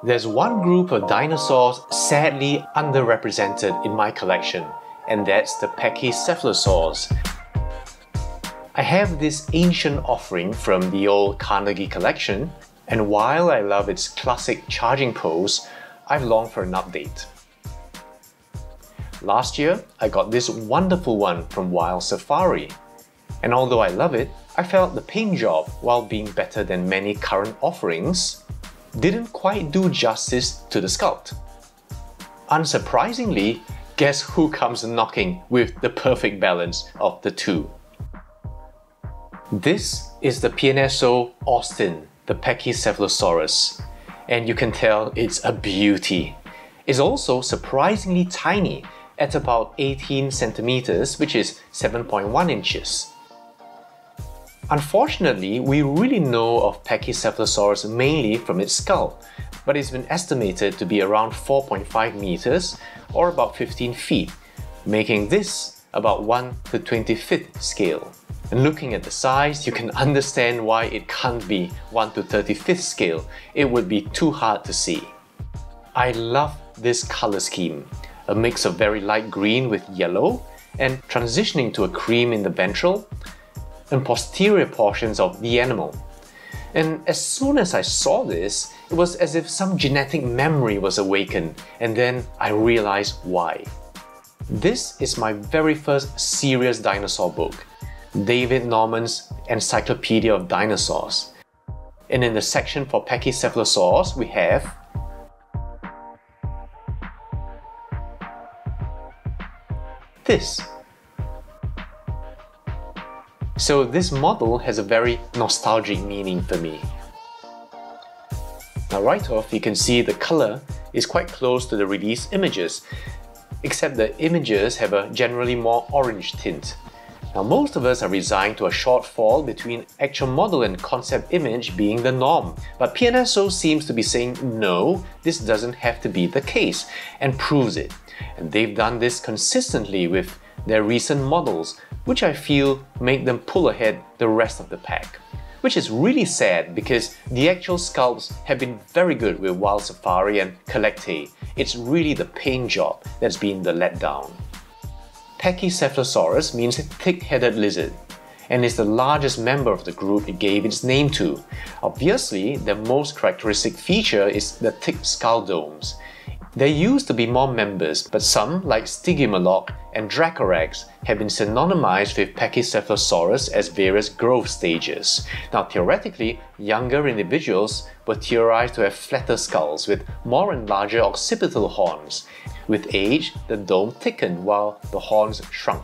There's one group of dinosaurs sadly underrepresented in my collection, and that's the pachycephalosaurs. I have this ancient offering from the old Carnegie collection, and while I love its classic charging pose, I've longed for an update. Last year, I got this wonderful one from Wild Safari, and although I love it, I felt the paint job, while being better than many current offerings, didn't quite do justice to the sculpt. Unsurprisingly, guess who comes knocking with the perfect balance of the two? This is the PNSO Austin, the Pachycephalosaurus, and you can tell it's a beauty. It's also surprisingly tiny, at about 18 centimeters, which is 7.1 inches. Unfortunately, we really know of Pachycephalosaurus mainly from its skull, but it's been estimated to be around 4.5 meters or about 15 feet, making this about 1 to 25th scale. And looking at the size, you can understand why it can't be 1 to 35th scale. It would be too hard to see. I love this color scheme, a mix of very light green with yellow and transitioning to a cream in the ventral and posterior portions of the animal. And as soon as I saw this, it was as if some genetic memory was awakened, and then I realized why. This is my very first serious dinosaur book, David Norman's Encyclopedia of Dinosaurs. And in the section for Pachycephalosaurs, we have this. So this model has a very nostalgic meaning for me. Now right off, you can see the color is quite close to the release images, except the images have a generally more orange tint. Now most of us are resigned to a shortfall between actual model and concept image being the norm, but PNSO seems to be saying no, this doesn't have to be the case, and proves it. And they've done this consistently with their recent models, which I feel make them pull ahead the rest of the pack. Which is really sad because the actual sculpts have been very good with Wild Safari and Collectae. It's really the paint job that's been the letdown. Pachycephalosaurus means thick-headed lizard, and is the largest member of the group it gave its name to. Obviously, the most characteristic feature is the thick skull domes. There used to be more members, but some, like Stygimoloch and Dracorax, have been synonymized with Pachycephalosaurus as various growth stages. Now theoretically, younger individuals were theorized to have flatter skulls with more and larger occipital horns. With age, the dome thickened while the horns shrunk.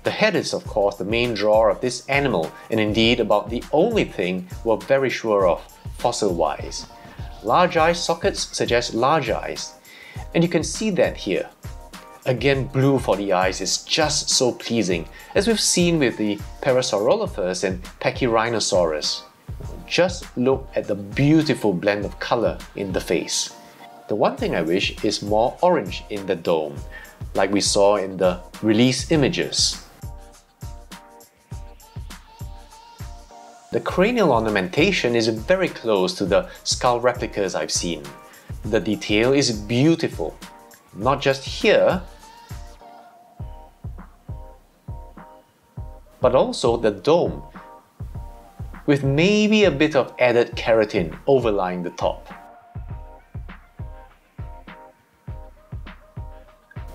The head is of course the main draw of this animal, and indeed about the only thing we're very sure of, fossil-wise. Large eye sockets suggest large eyes, and you can see that here. Again, blue for the eyes is just so pleasing, as we've seen with the Parasaurolophus and Pachyrhinosaurus. Just look at the beautiful blend of color in the face. The one thing I wish is more orange in the dome, like we saw in the release images. The cranial ornamentation is very close to the skull replicas I've seen. The detail is beautiful, not just here, but also the dome, with maybe a bit of added keratin overlying the top.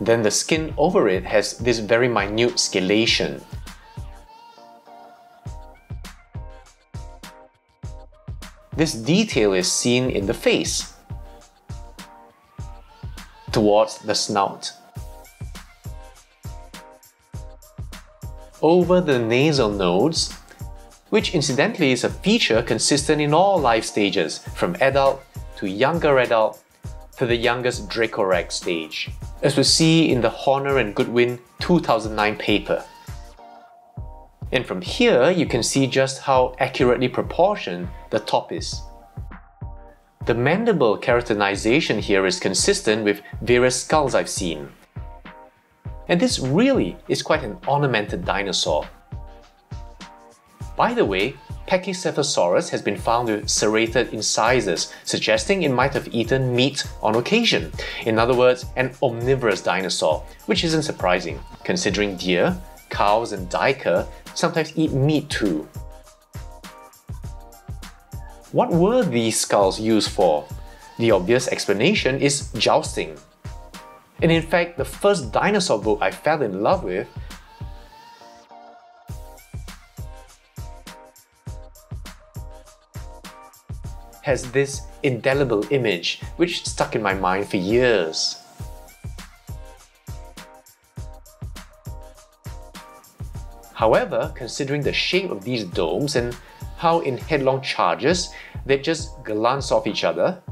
Then the skin over it has this very minute scalation. This detail is seen in the face, towards the snout. Over the nasal nodes, which incidentally is a feature consistent in all life stages, from adult to younger adult to the youngest Dracorax stage, as we see in the Horner and Goodwin 2009 paper. And from here, you can see just how accurately proportioned the top is. The mandible keratinization here is consistent with various skulls I've seen. And this really is quite an ornamented dinosaur. By the way, Pachycephalosaurus has been found with serrated incisors, suggesting it might have eaten meat on occasion. In other words, an omnivorous dinosaur, which isn't surprising, considering deer, cows and duiker sometimes eat meat too. What were these skulls used for? The obvious explanation is jousting. And in fact, the first dinosaur book I fell in love with has this indelible image which stuck in my mind for years. However, considering the shape of these domes and how in headlong charges they just glance off each other,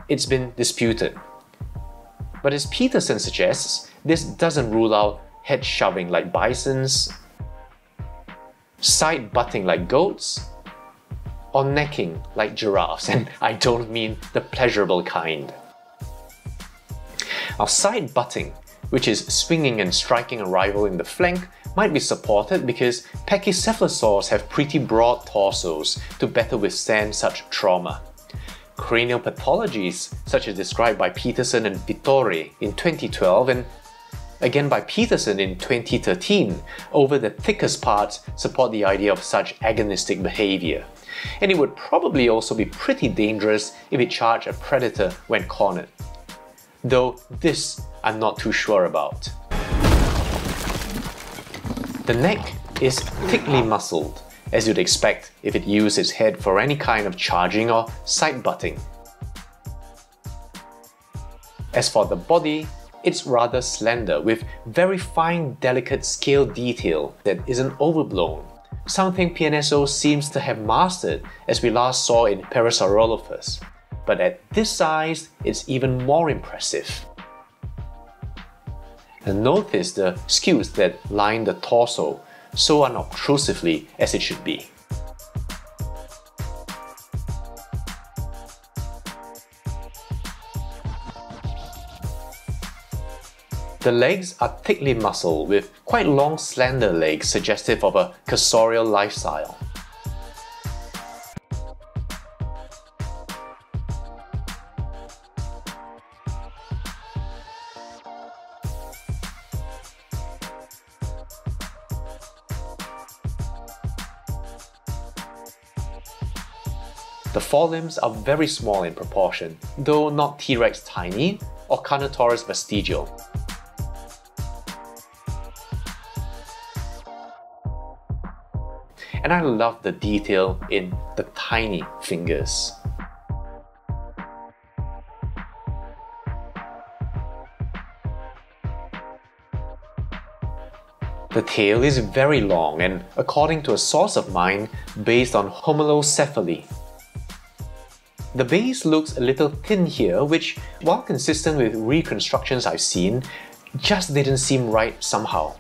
it's been disputed. But as Peterson suggests, this doesn't rule out head shoving like bisons, side butting like goats, or necking like giraffes, and I don't mean the pleasurable kind. Now, side butting, which is swinging and striking a rival in the flank, might be supported because pachycephalosaurs have pretty broad torsos to better withstand such trauma. Cranial pathologies, such as described by Peterson and Vittore in 2012 and again by Peterson in 2013, over the thickest parts support the idea of such agonistic behavior. And it would probably also be pretty dangerous if it charged a predator when cornered. Though this I'm not too sure about. The neck is thickly muscled, as you'd expect if it used its head for any kind of charging or side butting. As for the body, it's rather slender with very fine delicate scale detail that isn't overblown, something PNSO seems to have mastered as we last saw in Parasaurolophus. But at this size, it's even more impressive. And notice the scutes that line the torso so unobtrusively as it should be. The legs are thickly muscled with quite long slender legs suggestive of a cursorial lifestyle. The forelimbs are very small in proportion, though not T-Rex tiny or Carnotaurus vestigial. And I love the detail in the tiny fingers. The tail is very long and, according to a source of mine, based on homalocephaly. The base looks a little thin here, which, while consistent with reconstructions I've seen, just didn't seem right somehow.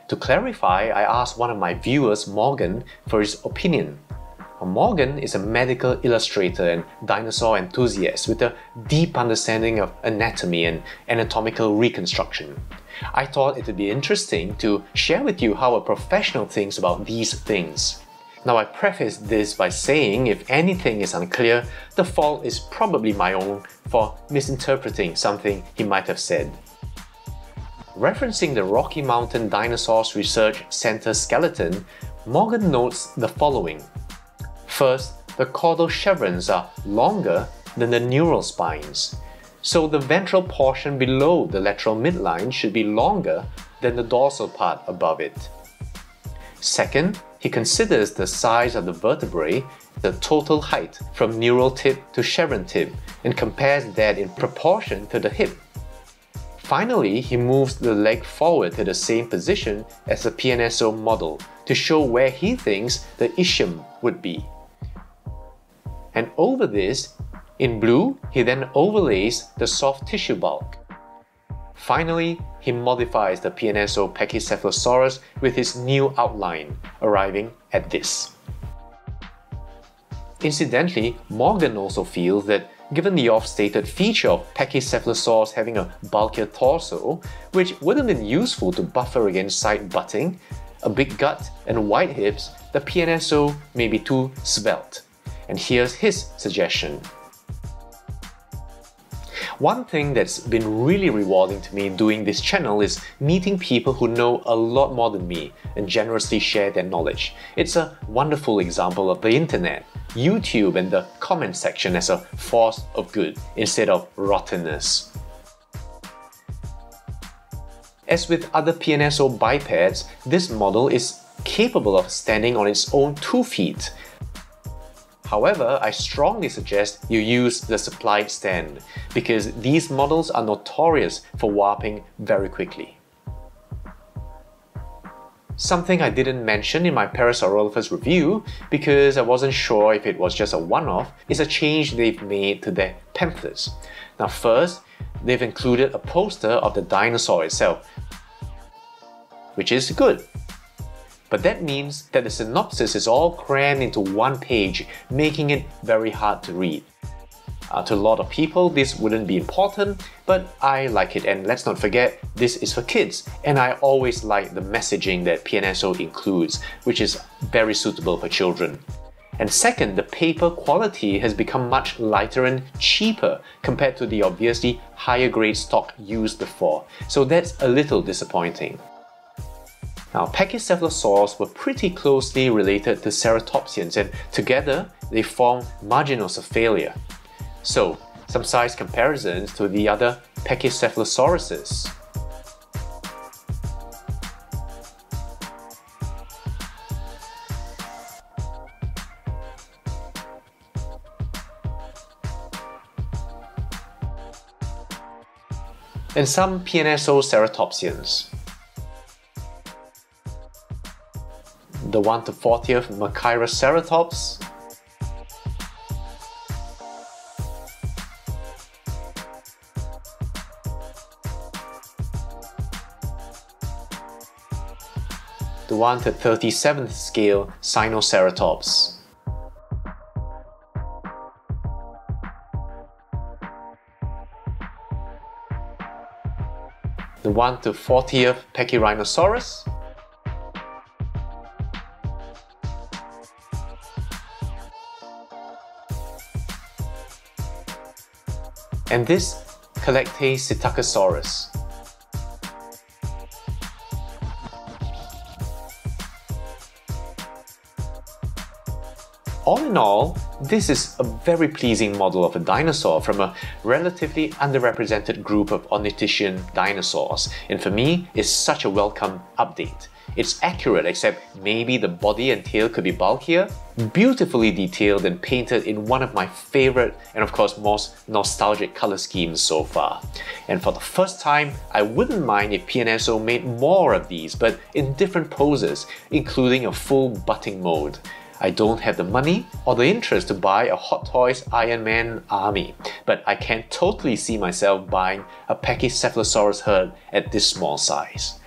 To clarify, I asked one of my viewers, Morgan, for his opinion. Morgan is a medical illustrator and dinosaur enthusiast with a deep understanding of anatomy and anatomical reconstruction. I thought it would be interesting to share with you how a professional thinks about these things. Now, I preface this by saying if anything is unclear, the fault is probably my own for misinterpreting something he might have said. Referencing the Rocky Mountain Dinosaurs Research Center skeleton, Morgan notes the following. First, the caudal chevrons are longer than the neural spines, so the ventral portion below the lateral midline should be longer than the dorsal part above it. Second, he considers the size of the vertebrae, the total height from neural tip to chevron tip, and compares that in proportion to the hip. Finally, he moves the leg forward to the same position as the PNSO model to show where he thinks the ischium would be. And over this, in blue, he then overlays the soft tissue bulk. Finally, he modifies the PNSO Pachycephalosaurus with his new outline, arriving at this. Incidentally, Morgan also feels that given the oft-stated feature of Pachycephalosaurs having a bulkier torso, which would have been useful to buffer against side butting, a big gut and wide hips, the PNSO may be too svelte. And here's his suggestion. One thing that's been really rewarding to me doing this channel is meeting people who know a lot more than me and generously share their knowledge. It's a wonderful example of the internet, YouTube and the comment section as a force of good instead of rottenness. As with other PNSO bipeds, this model is capable of standing on its own 2 feet. However, I strongly suggest you use the supplied stand because these models are notorious for warping very quickly. Something I didn't mention in my Parasaurolophus review because I wasn't sure if it was just a one-off is a change they've made to their pamphlets. Now first, they've included a poster of the dinosaur itself, which is good. But that means that the synopsis is all crammed into one page, making it very hard to read. To a lot of people, this wouldn't be important, but I like it, and let's not forget, this is for kids, and I always like the messaging that PNSO includes, which is very suitable for children. And second, the paper quality has become much lighter and cheaper compared to the obviously higher grade stock used before, so that's a little disappointing. Now, Pachycephalosaurs were pretty closely related to ceratopsians, and together they form Marginocephalia. So, some size comparisons to the other Pachycephalosauruses. And some PNSO ceratopsians. The 1 to 40th Machairoceratops, the 1 to 37th scale Sinoceratops, the 1 to 40th Pachyrhinosaurus, and this Calectae-Psittacosaurus. All in all, this is a very pleasing model of a dinosaur from a relatively underrepresented group of ornithischian dinosaurs, and for me, it's such a welcome update. It's accurate, except maybe the body and tail could be bulkier, beautifully detailed and painted in one of my favorite and of course most nostalgic color schemes so far. And for the first time, I wouldn't mind if PNSO made more of these, but in different poses, including a full butting mode. I don't have the money or the interest to buy a Hot Toys Iron Man army, but I can totally see myself buying a Pachycephalosaurus herd at this small size.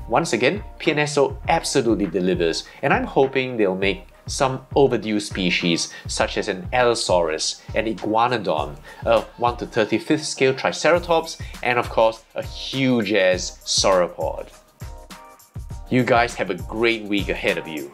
Once again, PNSO absolutely delivers, and I'm hoping they'll make some overdue species such as an Allosaurus, an Iguanodon, a 1 to 35th scale Triceratops, and of course a huge-ass sauropod. You guys have a great week ahead of you.